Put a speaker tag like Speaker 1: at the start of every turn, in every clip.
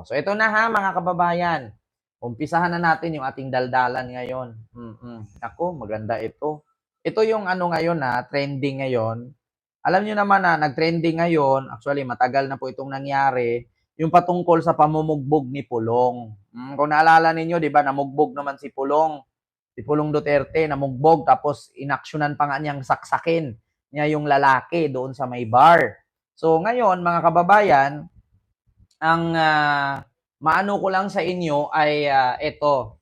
Speaker 1: So ito na ha mga kababayan. Umpisahan na natin yung ating daldalan ngayon. Ako, maganda ito. Ito yung ano ngayon trending ngayon. Alam niyo naman na nag-trending ngayon, actually matagal na po itong nangyari, yung patungkol sa pamumugbog ni Pulong. Kung naalala ninyo, 'di ba, namugbog naman si Pulong. Si Pulong Duterte namugbog tapos inaksyonan pa nga niyang saksakin niya yung lalaki doon sa may bar. So ngayon, mga kababayan, ang maano ko lang sa inyo ay ito.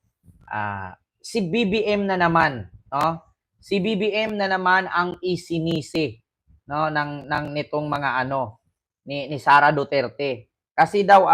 Speaker 1: Si BBM na naman, no? Si BBM na naman ang isinisi, no, ng nitong mga ni Sara Duterte. Kasi daw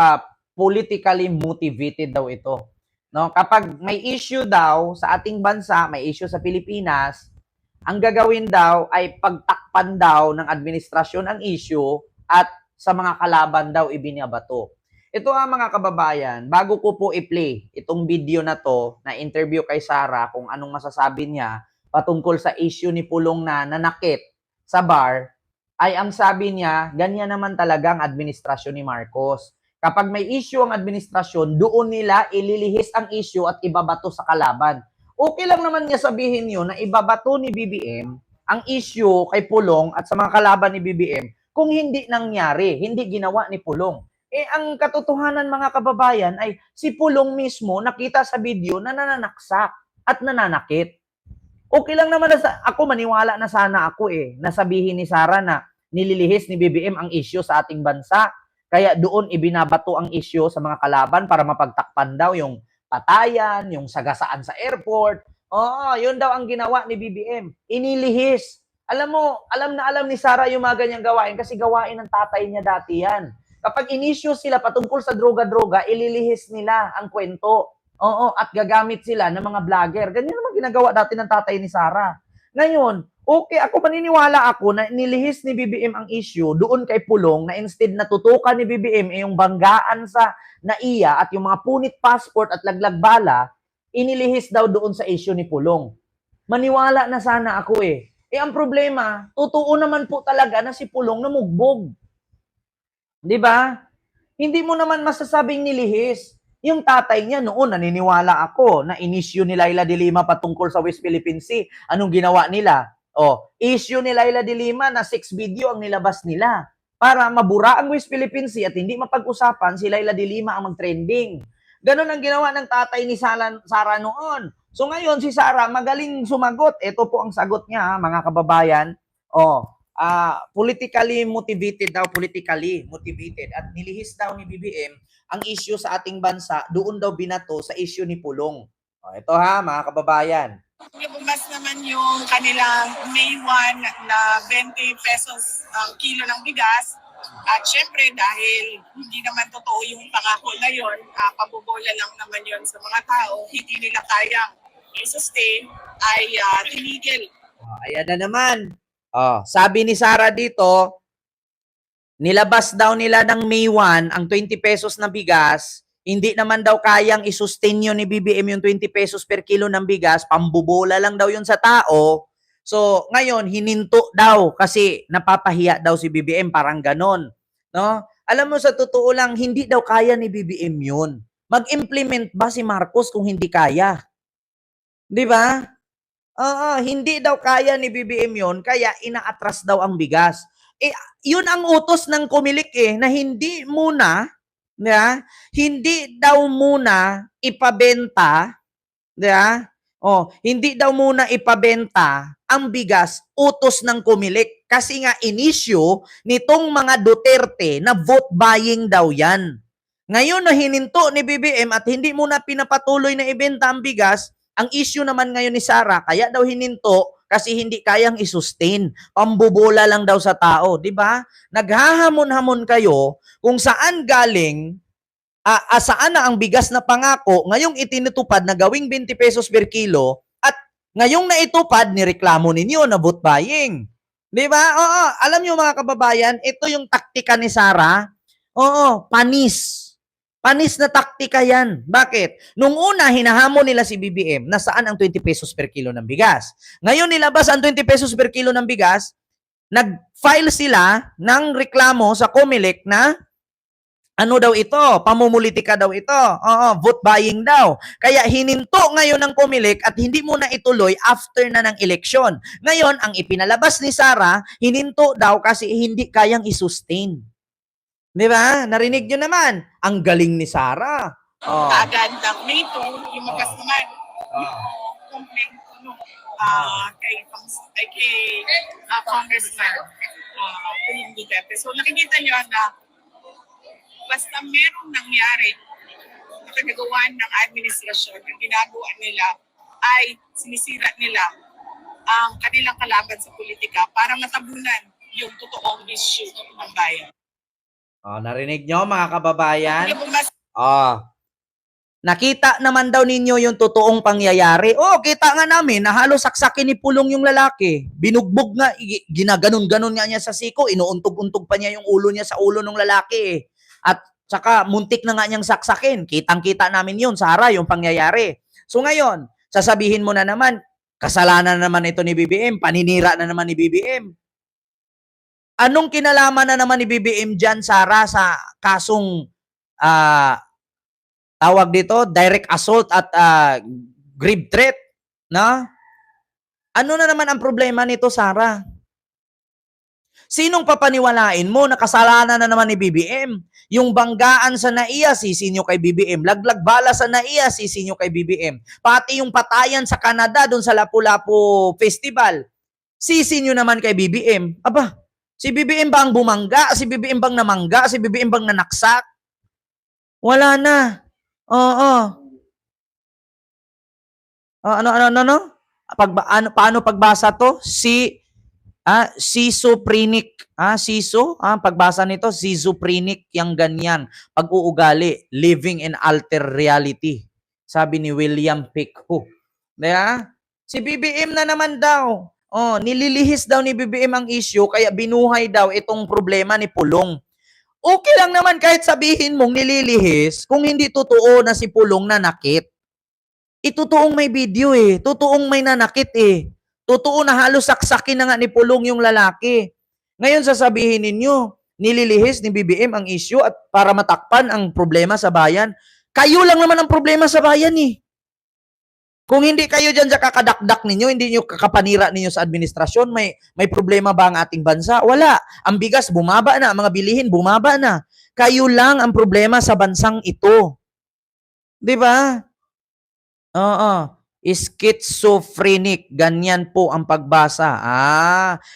Speaker 1: politically motivated daw ito. No, kapag may issue daw sa ating bansa, may issue sa Pilipinas, ang gagawin daw ay pagtakpan daw ng administrasyon ang issue at sa mga kalaban daw ibinabato. Ito mga kababayan, bago ko po i-play itong video na to, na interview kay Sara kung anong masasabi niya patungkol sa issue ni Pulong na nanakit sa bar, ay ang sabi niya, ganyan naman talagang administrasyon ni Marcos. Kapag may issue ang administrasyon, doon nila ililihis ang issue at ibabato sa kalaban. Okay lang naman niya sabihin yun na ibabato ni BBM ang issue kay Pulong at sa mga kalaban ni BBM kung hindi nangyari, hindi ginawa ni Pulong. Ang katotohanan mga kababayan ay si Pulong mismo nakita sa video na nananaksak at nananakit. Okay lang naman na ako, maniwala na sana ako nasabihin ni Sara na nililihis ni BBM ang issue sa ating bansa. Kaya doon ibinabato ang issue sa mga kalaban para mapagtakpan daw yung patayan, yung sagasaan sa airport. Oo, yun daw ang ginawa ni BBM. Inilihis. Alam mo, alam ni Sara yung mga ganyang gawain kasi gawain ng tatay niya dati yan. Kapag in-issue sila patungkol sa droga-droga, ililihis nila ang kwento. Oo, at gagamit sila ng mga vlogger. Ganyan naman ginagawa dati ng tatay ni Sara. Ngayon, okay, ako maniniwala ako na nilihis ni BBM ang issue doon kay Pulong na instead na tutukan ni BBM yung banggaan sa NAIA at yung mga punit passport at laglag bala, inilihis daw doon sa issue ni Pulong. Maniwala na sana ako ang problema, totoo naman po talaga na si Pulong namugbog. 'Di ba? Hindi mo naman masasabing nilihis. Yung tatay niya noon, naniniwala ako na in-issue ni Laila de Lima patungkol sa West Philippine Sea. Anong ginawa nila? Issue ni Laila de Lima na 6 video ang nilabas nila para mabura ang West Philippine Sea at hindi mapag-usapan si Laila de Lima ang mag-trending. Ganon ang ginawa ng tatay ni Sara noon. So ngayon si Sara magaling sumagot. Ito po ang sagot niya mga kababayan. Politically motivated at nilihis daw ni BBM ang issue sa ating bansa, doon daw binato sa issue ni Pulong. Ito mga kababayan.
Speaker 2: Lumabas naman yung kanilang May 1 na 20 pesos ang kilo ng bigas. At syempre dahil hindi naman totoo yung pangako na yun, pabubola lang naman yun sa mga tao, hindi nila kayang i-sustain, ay tinigil.
Speaker 1: Ayan na naman. Sabi ni Sara dito, nilabas daw nila ng May 1 ang 20 pesos na bigas, hindi naman daw kayang i-sustain yun ni BBM yung 20 pesos per kilo ng bigas, pambubola lang daw yun sa tao. So, ngayon, hininto daw kasi napapahiya daw si BBM, parang ganon. No? Alam mo, sa totoo lang, hindi daw kaya ni BBM yun. Mag-implement ba si Marcos kung hindi kaya? Di ba? Hindi daw kaya ni BBM yun, kaya inaatras daw ang bigas. Yun ang utos ng Comelec na hindi daw muna ipabenta, hindi daw muna ipabenta ang bigas, utos ng Comelec. Kasi nga inisyu nitong mga Duterte na vote buying daw yan. Ngayon na hininto ni BBM at hindi muna pinapatuloy na ibenta ang bigas, ang issue naman ngayon ni Sara, kaya daw hininto kasi hindi kayang i-sustain. Pambubola lang daw sa tao, 'di ba? Naghahamon-hamon kayo kung saan galing saan na ang bigas na pangako, ngayong itinutupad na gawing 20 pesos per kilo at ngayong naitupad nireklamo ninyo na vote buying. 'Di ba? Alam niyo mga kababayan, ito yung taktika ni Sara. Panis. Panis na taktika yan. Bakit? Nung una, hinahamon nila si BBM na saan ang 20 pesos per kilo ng bigas. Ngayon, nilabas ang 20 pesos per kilo ng bigas, nag-file sila ng reklamo sa Comelec na Ano daw ito? Pamumulitika daw ito. Oo, vote buying daw. Kaya hininto ngayon ng Comelec at hindi mo na ituloy after na ng eleksyon. Ngayon, ang ipinalabas ni Sara, hininto daw kasi hindi kayang isustain. Di ba? Narinig nyo naman. Ang galing ni Sara. Oh.
Speaker 2: Kaagad ng May 2, lumabas naman yung complaint no, kay Congressman Pulong Duterte. So nakikita nyo na basta merong nangyari na kagagawan ng administrasyon, ang ginagawa nila ay sinisira nila ang kanilang kalaban sa politika para matabunan yung totoong issue ng bayan.
Speaker 1: Narinig nyo mga kababayan?
Speaker 2: Kung mas
Speaker 1: Nakita naman daw ninyo yung totoong pangyayari. Kita nga namin na halos saksakin ni Pulong yung lalaki. Binugbog nga, ginaganon-ganon nga niya sa siko, inuuntog-untog pa niya yung ulo niya sa ulo ng lalaki. At saka muntik na nga niyang saksakin. Kitang-kita namin yun, Sara, yung pangyayari. So ngayon, sasabihin mo na naman, kasalanan na naman ito ni BBM, paninira na naman ni BBM. Anong kinalaman na naman ni BBM dyan, Sara, sa kasong tawag dito, direct assault at grave threat, na? Ano na naman ang problema nito, Sara? Sinong papaniwalain mo na kasalanan na naman ni BBM? Yung banggaan sa NAIA, sisinyo kay BBM. Laglag bala sa NAIA, sisinyo kay BBM. Pati yung patayan sa Canada, doon sa Lapu-Lapu Festival, sisinyo naman kay BBM. Aba, si BBM ba ang bumangga? Si BBM bang namangga? Si BBM bang nanaksak? Wala na. Oo. Ano? Paano pagbasa to? Schizophrenic. Pagbasa nito, schizophrenic yang ganyan. Pag-uugali, living in alter reality. Sabi ni William Pickhook. Diba? Si BBM na naman daw. Nililihis daw ni BBM ang issue, kaya binuhay daw itong problema ni Pulong. Okay lang naman kahit sabihin mong nililihis kung hindi totoo na si Pulong nanakit. Totoong may video Totoong may nanakit Totoo na halos saksakin na nga ni Pulong yung lalaki. Ngayon sasabihin ninyo, nililihis ni BBM ang issue at para matakpan ang problema sa bayan. Kayo lang naman ang problema sa bayan Kung hindi kayo dyan sa kakadakdak ninyo, hindi nyo kakapanira ninyo sa administrasyon, may problema ba ang ating bansa? Wala. Ang bigas bumaba na, ang mga bilihin bumaba na. Kayo lang ang problema sa bansang ito. Di ba? Oo. Schizophrenic. Ganyan po ang pagbasa.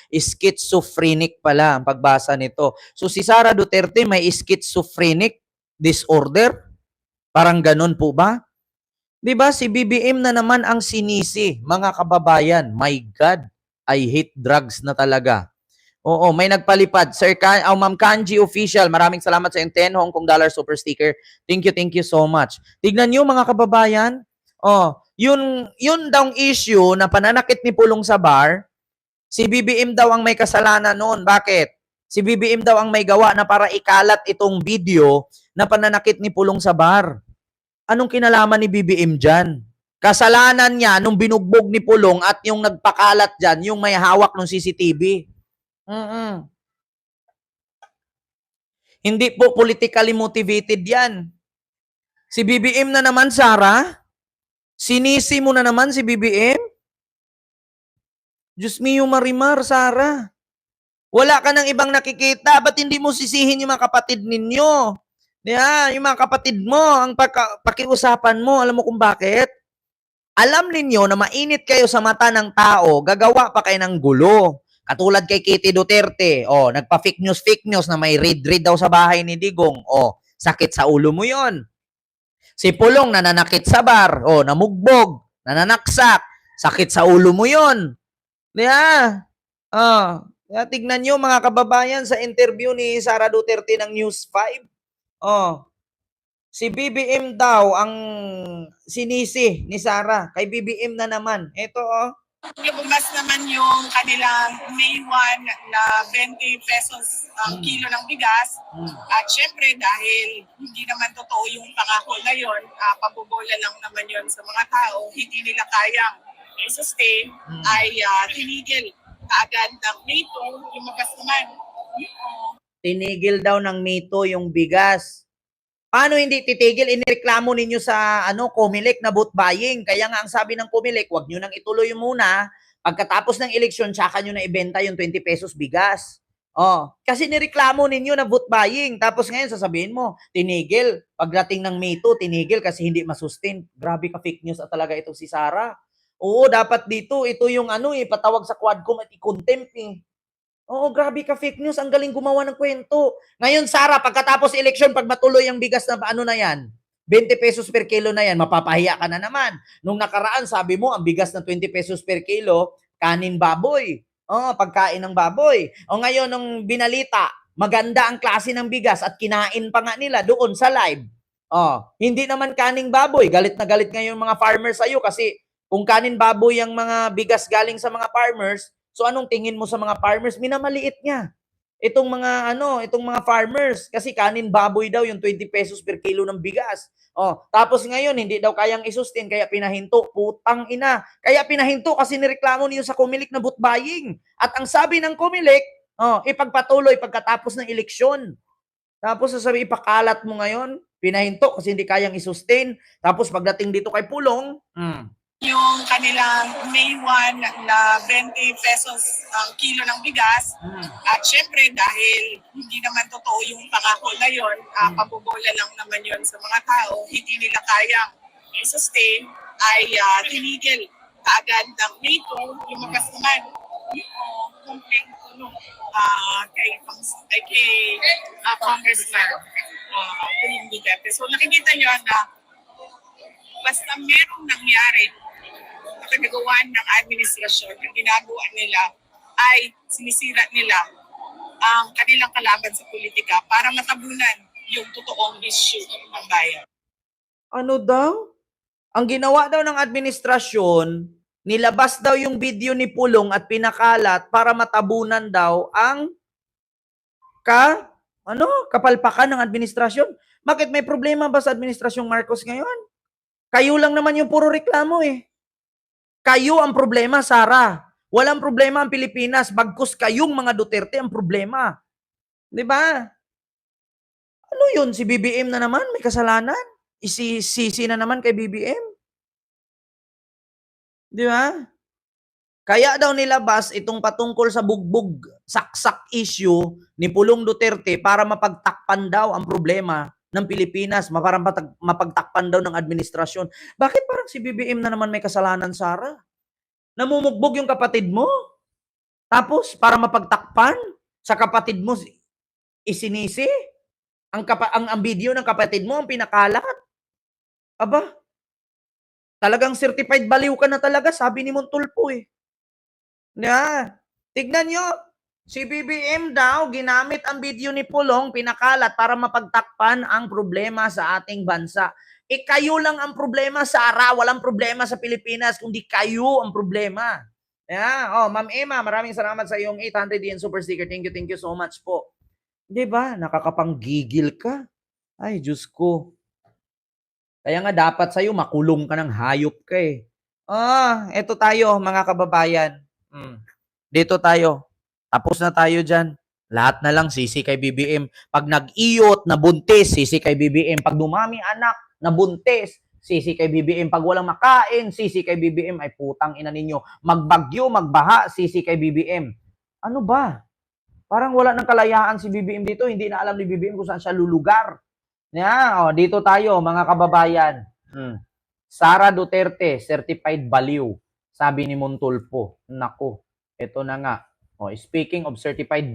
Speaker 1: Schizophrenic pala ang pagbasa nito. So si Sara Duterte may schizophrenic disorder? Parang ganun po ba? Diba, si BBM na naman ang sinisi, mga kababayan. My God, I hate drugs na talaga. Oo, may nagpalipad. Sir Ma'am Kanji Official, maraming salamat sa 10 Hong Kong dollar super sticker. Thank you so much. Tignan nyo mga kababayan, yun daw issue na pananakit ni Pulong sa bar, si BBM daw ang may kasalanan noon. Bakit? Si BBM daw ang may gawa na para ikalat itong video na pananakit ni Pulong sa bar. Anong kinalaman ni BBM dyan? Kasalanan niya nung binugbog ni Pulong at yung nagpakalat dyan, yung may hawak ng CCTV. Hindi po politically motivated yan. Si BBM na naman, Sara? Sinisi mo na naman si BBM? Diyos mio Marimar, Sara. Wala ka ng ibang nakikita. Ba't hindi mo sisihin yung mga kapatid ninyo? Yung mga kapatid mo, ang pakiusapan mo, alam mo kung bakit? Alam ninyo na mainit kayo sa mata ng tao, gagawa pa kayo ng gulo. Katulad kay Kitty Duterte, nagpa-fake news na may raid daw sa bahay ni Digong. Sakit sa ulo mo yon. Si Pulong nananakit sa bar, namugbog, nananaksak, sakit sa ulo mo yon. Tignan nyo mga kababayan sa interview ni Sara Duterte ng News 5. Si BBM daw ang sinisi ni Sara. Kay BBM na naman. Ito
Speaker 2: Lumabas naman yung kanilang May 1 na 20 pesos kilo ng bigas. At syempre dahil hindi naman totoo yung pangako na yun, pabobola lang naman yun sa mga tao, hindi nila kayang i-sustain, ay tinigil kaagad ng May 2, lumabas naman.
Speaker 1: Tinigil daw ng May 2 yung bigas. Paano hindi titigil? Inireklamo ninyo sa Comelec na vote buying. Kaya nga ang sabi ng Comelec, wag nyo nang ituloy muna. Pagkatapos ng eleksyon, tsaka nyo na ibenta yung 20 pesos bigas. Kasi nireklamo ninyo na vote buying. Tapos ngayon sasabihin mo, tinigil. Pagdating ng May 2, tinigil kasi hindi masustain. Grabe ka fake news talaga itong si Sara. Oo, dapat dito, ito yung patawag sa Quadcom at i-contempt eh. Oo, grabe ka fake news. Ang galing gumawa ng kwento. Ngayon, Sara, pagkatapos eleksyon, pag matuloy ang bigas na na yan, 20 pesos per kilo na yan, mapapahiya ka na naman. Nung nakaraan, sabi mo, ang bigas na 20 pesos per kilo, kanin baboy. Pagkain ng baboy. Ngayon, nung binalita, maganda ang klase ng bigas at kinain pa nga nila doon sa live. Hindi naman kaning baboy. Galit na galit ngayon mga farmers sa'yo kasi kung kanin baboy ang mga bigas galing sa mga farmers, so anong tingin mo sa mga farmers? Minamaliit niya. Itong mga farmers kasi kanin baboy daw yung 20 pesos per kilo ng bigas. Tapos ngayon hindi daw kayang isustain kaya pinahinto. Putang ina. Kaya pinahinto kasi nireklamo niyo sa Comelec na vote buying. At ang sabi ng Comelec, ipagpatuloy pagkatapos ng eleksyon. Tapos sasabi ipakalat mo ngayon, pinahinto kasi hindi kayang isustain. Tapos pagdating dito kay Pulong,
Speaker 2: yung kanilang May 1 na 20 pesos ang kilo ng bigas. At syempre dahil hindi naman totoo yung pangako na yun, pabobola lang naman yun sa mga tao, hindi nila kayang i-sustain, ay tinigil kaagad ng May 2, lumakas naman yung complaint ko kay Congressman Pulong Duterte. So nakikita nyo na basta merong nangyari na kagagawa ng administrasyon, ang ginagawa nila ay sinisira nila ang kanilang kalaban sa politika para matabunan yung totoong issue ng bayan.
Speaker 1: ano daw? Ang ginawa daw ng administrasyon, nilabas daw yung video ni Pulong at pinakalat para matabunan daw ang kapalpakan ng administrasyon. Bakit may problema ba sa administrasyong Marcos ngayon? Kayo lang naman yung puro reklamo eh. Kayo ang problema, Sara. Walang problema ang Pilipinas, bagkus kayong mga Duterte ang problema. 'Di ba? Ano 'yun, si BBM na naman may kasalanan? Isisisi na naman kay BBM? 'Di ba? Kaya daw nilabas itong patungkol sa bugbog saksak issue ni Pulong Duterte para mapagtakpan daw ang problema ng Pilipinas, para mapagtakpan daw ng administrasyon. Bakit parang si BBM na naman may kasalanan, Sara? Namumugbog yung kapatid mo? Tapos, para mapagtakpan sa kapatid mo, isinisi? Ang video ng kapatid mo, ang pinakalat? Aba, talagang certified baliw ka na talaga, sabi ni Montulpo eh. Tignan nyo, si BBM daw, ginamit ang video ni Pulong, pinakalat para mapagtakpan ang problema sa ating bansa. Kayo lang ang problema, Sara. Walang problema sa Pilipinas, kundi kayo ang problema. Ma'am Emma, maraming salamat sa iyong 800 yen super sticker. Thank you so much po. Diba? Nakakapanggigil ka. Ay, Diyos ko. Kaya nga dapat sa'yo, makulong ka ng hayop ka eh. Eto tayo, mga kababayan. Dito tayo. Tapos na tayo dyan. Lahat na lang sisi kay BBM. Pag nag-iyot, nabuntis, sisi kay BBM. Pag dumami anak, nabuntis, sisi kay BBM. Pag walang makain, sisi kay BBM. Ay putang ina ninyo. Magbagyo, magbaha, sisi kay BBM. Ano ba? Parang wala ng kalayaan si BBM dito. Hindi na alam ni BBM kung saan siya lulugar. Dito tayo, mga kababayan. Sara Duterte, certified baliw. Sabi ni Montulpo. Nako, ito na nga. Speaking of certified